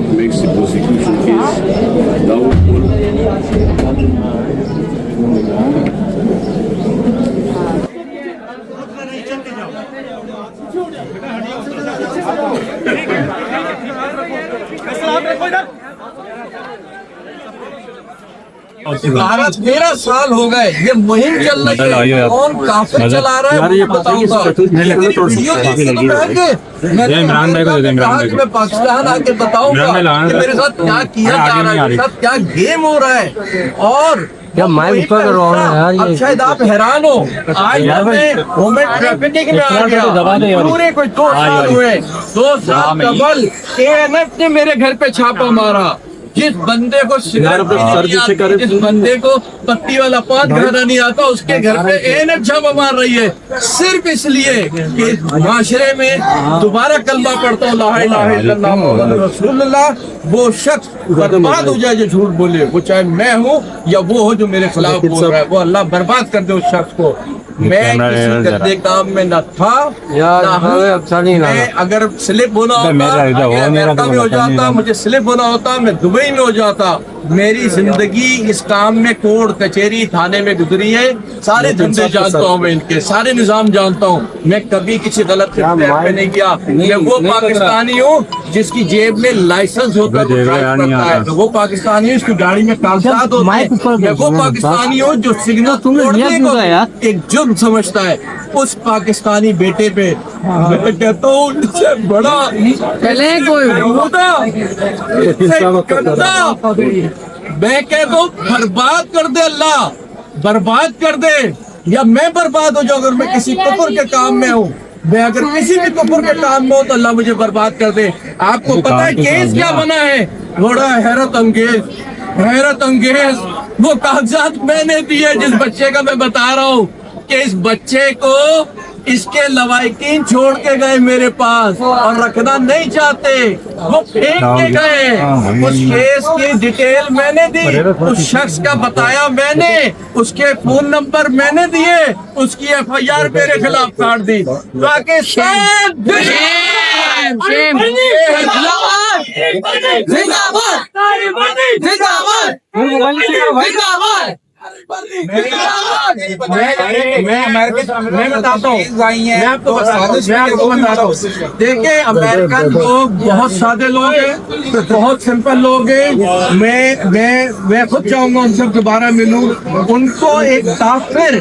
court makes the prosecution case doubtful. Bharat 13 साल हो गए ये मुहिम चल रही है। कौन काफिर चला रहा है ये बताऊंगा। इमरान भाई को दे दे, इमरान भाई को। मैं पाकिस्तान आके बताऊंगा कि मेरे साथ क्या किया जा रहा है, मेरे साथ क्या गेम हो रहा है। और क्या मैं ऊपर कर रहा हूँ यार, अब शायद आप हैरान हो। आज मैं वुमेन ट्रैफिकिंग में आ गया। पूरे कोई 2 साल हुए, 2 साल कबल ANF ने मेरे घर पे छापा मारा। जिस बंदे को जिस बंदे को पत्ती वाला पान खाना नहीं आता उसके घर पे ANF छापा मार रही है, सिर्फ इसलिए कि माशरे में दोबारा कलमा पढ़ता हूँ ला इलाहा इल्लल्लाह मुहम्मद रसूलुल्लाह, वो शख्स बर्बाद हो जाए जो झूठ बोले, वो चाहे मैं हूँ या वो हो जो मेरे खिलाफ बोल रहा है, वो अल्लाह बर्बाद कर दे उस शख्स को। मैं किसी गंदे काम में न था मैं अगर स्लिप होना होता, अमेरिका में हो जाता, मुझे स्लिप होना होता, मैं दुबई में हो जाता। मेरी जिंदगी इस काम में कोर्ट कचहरी थाने में गुजरी है। सारे धंधे जानता हूँ मैं, इनके सारे निजाम जानता हूँ। मैं कभी किसी गलत पे नहीं किया। मैं वो पाकिस्तानी हूँ जिसकी जेब में लाइसेंस होता है, वो पाकिस्तानी हूँ जिसकी गाड़ी में कागजात होते हैं। मैं वो पाकिस्तानी हूँ जो सिग्नल तोड़ने को एक जुर्म समझता है। उस पाकिस्तानी बेटे पे मैं कहता हूँ इससे बड़ा मैं कहता हूँ बर्बाद कर दे अल्लाह, बर्बाद कर दे, या मैं बर्बाद हो जाऊँ अगर मैं किसी कुफर के काम में हूँ। मैं अगर किसी भी कुफर के काम में हूँ तो अल्लाह मुझे बर्बाद कर दे। आपको पता है केस क्या बना है? बड़ा हैरत अंगेज वो कागजात मैंने दिए जिस बच्चे का मैं बता रहा हूँ कि इस बच्चे को इसके लवाकिन छोड़ के गए मेरे पास और रखना नहीं चाहते, वो फेंक के गए। उस केस की डिटेल मैंने दी, उस शख्स का बताया मैंने, उसके फोन नंबर मैंने दिए, उसकी FIR मेरे खिलाफ काट दी। पाकिस्तान मैं बताता हूँ, मैं आपको बताता हूँ। देखिए अमेरिकन लोग बहुत सादे लोग हैं, बहुत सिंपल लोग हैं। मैं खुद चाहूंगा उनसे दोबारा मिलूं। उनको एक काफिर,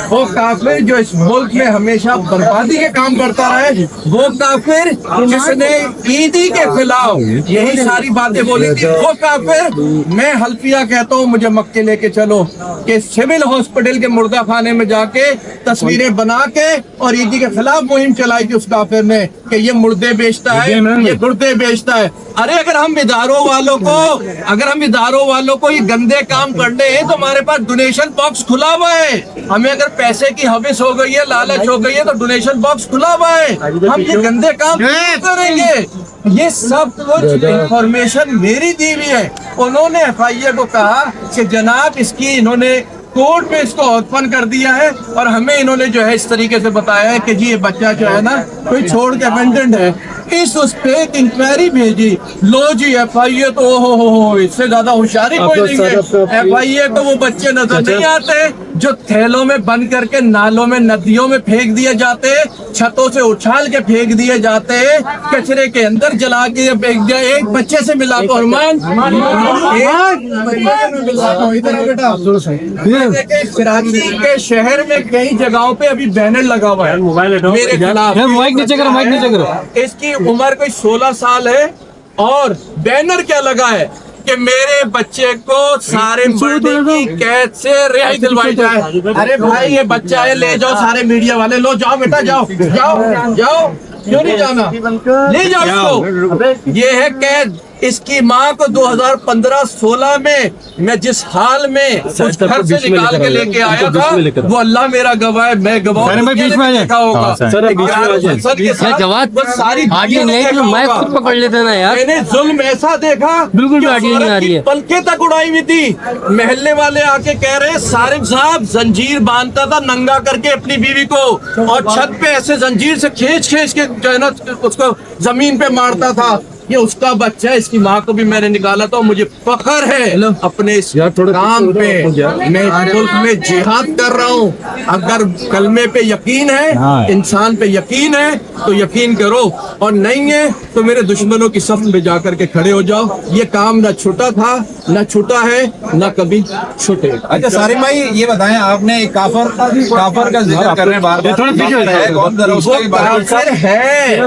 वो काफिर जो इस मुल्क में हमेशा बर्बादी के काम करता है, वो काफिर जिसने ईदी के खिलाफ यही सारी बातें बोली थी, वो काफिर। मैं हल्फिया कहता हूँ मुझे मक्के लेके चलो कि सिविल हॉस्पिटल के मुर्दा खाने में जाके तस्वीरें बना के और ईदी के खिलाफ मुहिम चलाई थी उस काफिर ने कि ये मुर्दे बेचता है, ये गुर्दे बेचता है। अरे अगर हम इदारों वालों को ये गंदे काम करने हैं तो हमारे पास डोनेशन बॉक्स खुला हुआ है। हमें अगर पैसे की हविस हो गई है, लालच हो गई है तो डोनेशन बॉक्स खुला हुआ है। हम ये गंदे काम करेंगे। ये सब कुछ इंफॉर्मेशन मेरी दी हुई है। उन्होंने FIA को कहा कि जनाब इसकी इन्होंने कोर्ट में इसको ओपन कर दिया है और हमें इन्होंने जो है इस तरीके से बताया है कि जी ये बच्चा जो है ना कोई छोड़ के अबेंडेंड है। इस उस पे एक इंक्वायरी भेजी, लो जी FIA तो हो इससे ज्यादा होशियारी कोई नहीं है। FIA को वो बच्चे नजर नहीं आते जो थैलों में बंद करके नालों में नदियों में फेंक दिए जाते, छतों से उछाल के फेंक दिए जाते, कचरे के अंदर जला के फेंक दिया। एक बच्चे से मिला तो अरमान, कराची के शहर में कई जगहों पे अभी बैनर लगा हुआ है मेरे खिलाफ। माइक नीचे करो। इसकी उम्र कोई 16 साल है और बैनर क्या लगा है कि मेरे बच्चे को सारे मर्डे की कैद से रिहाई दिलवाई जाए। अरे भाई ये बच्चा है, ले जाओ सारे मीडिया वाले, लो जाओ बेटा जाओ जाओ जाओ, क्यों नहीं जाना, ले जाओ इसको। ये है कैद। इसकी माँ को 2015-16 में मैं जिस हाल में उस घर से निकाल के लेके आया था वो अल्लाह मेरा गवाह है, मैं गवाह देखा होगा। सारी मैं खुद पकड़ लेते ना यार। मैंने जुल्म ऐसा देखा, बिल्कुल नहीं आ रही है, पलके तक उड़ाई हुई थी। महल्ले वाले आके कह रहे सारिफ साहब जंजीर बांधता था नंगा करके अपनी बीवी को और छत पे ऐसे जंजीर से खींच के जो है ना उसको जमीन पे मारता था। ये उसका बच्चा है, इसकी माँ को भी मैंने निकाला था। मुझे फख्र है अपने इस काम पे। मैं मुल्क में जिहाद कर रहा हूँ। अगर कलमे पे यकीन है, इंसान पे यकीन है तो यकीन करो, और नहीं है तो मेरे दुश्मनों की सफ में जाकर के खड़े हो जाओ। ये काम ना छूटा था, ना छूटा है, ना कभी छूटेगा। अच्छा सारिम भाई ये बताएं, आपने काफर का जिक्र कर रहे हैं बार-बार, कौन जरा उसका भी बारे में काफिर है,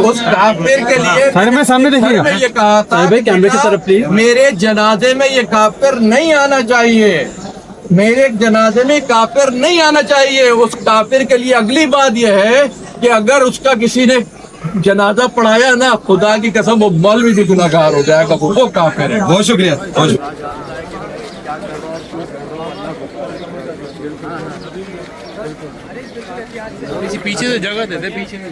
उस काफिर के लिए सामने देखिएगा। मैंने ये कहा था भाई कैमरे की तरफ प्लीज। मेरे जनाजे में ये काफिर नहीं आना चाहिए, मेरे जनाजे में काफिर नहीं आना चाहिए। उस काफिर के लिए अगली बात यह है कि अगर उसका किसी ने जनाजा पढ़ाया ना, खुदा की कसम वो मौलवी भी गुनाहगार हो जाएगा, वो काफिर है। बहुत शुक्रिया। पीछे से जगह दे दे, पीछे से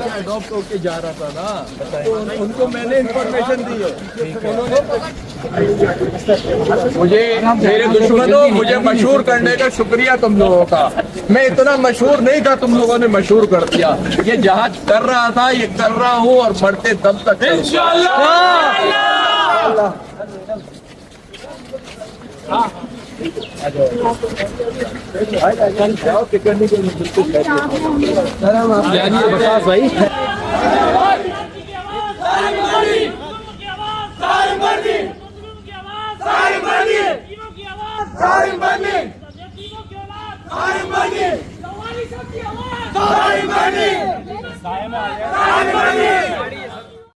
अडॉप्ट होके जा रहा था ना, तो उनको मैंने इन्फॉर्मेशन दी है। मुझे मेरे दुश्मनों, मुझे मशहूर करने का शुक्रिया तुम लोगों का। मैं इतना मशहूर नहीं था, तुम लोगों ने मशहूर कर दिया। ये जहाज कर रहा था, ये कर रहा हूँ, और मरते दम तक भाई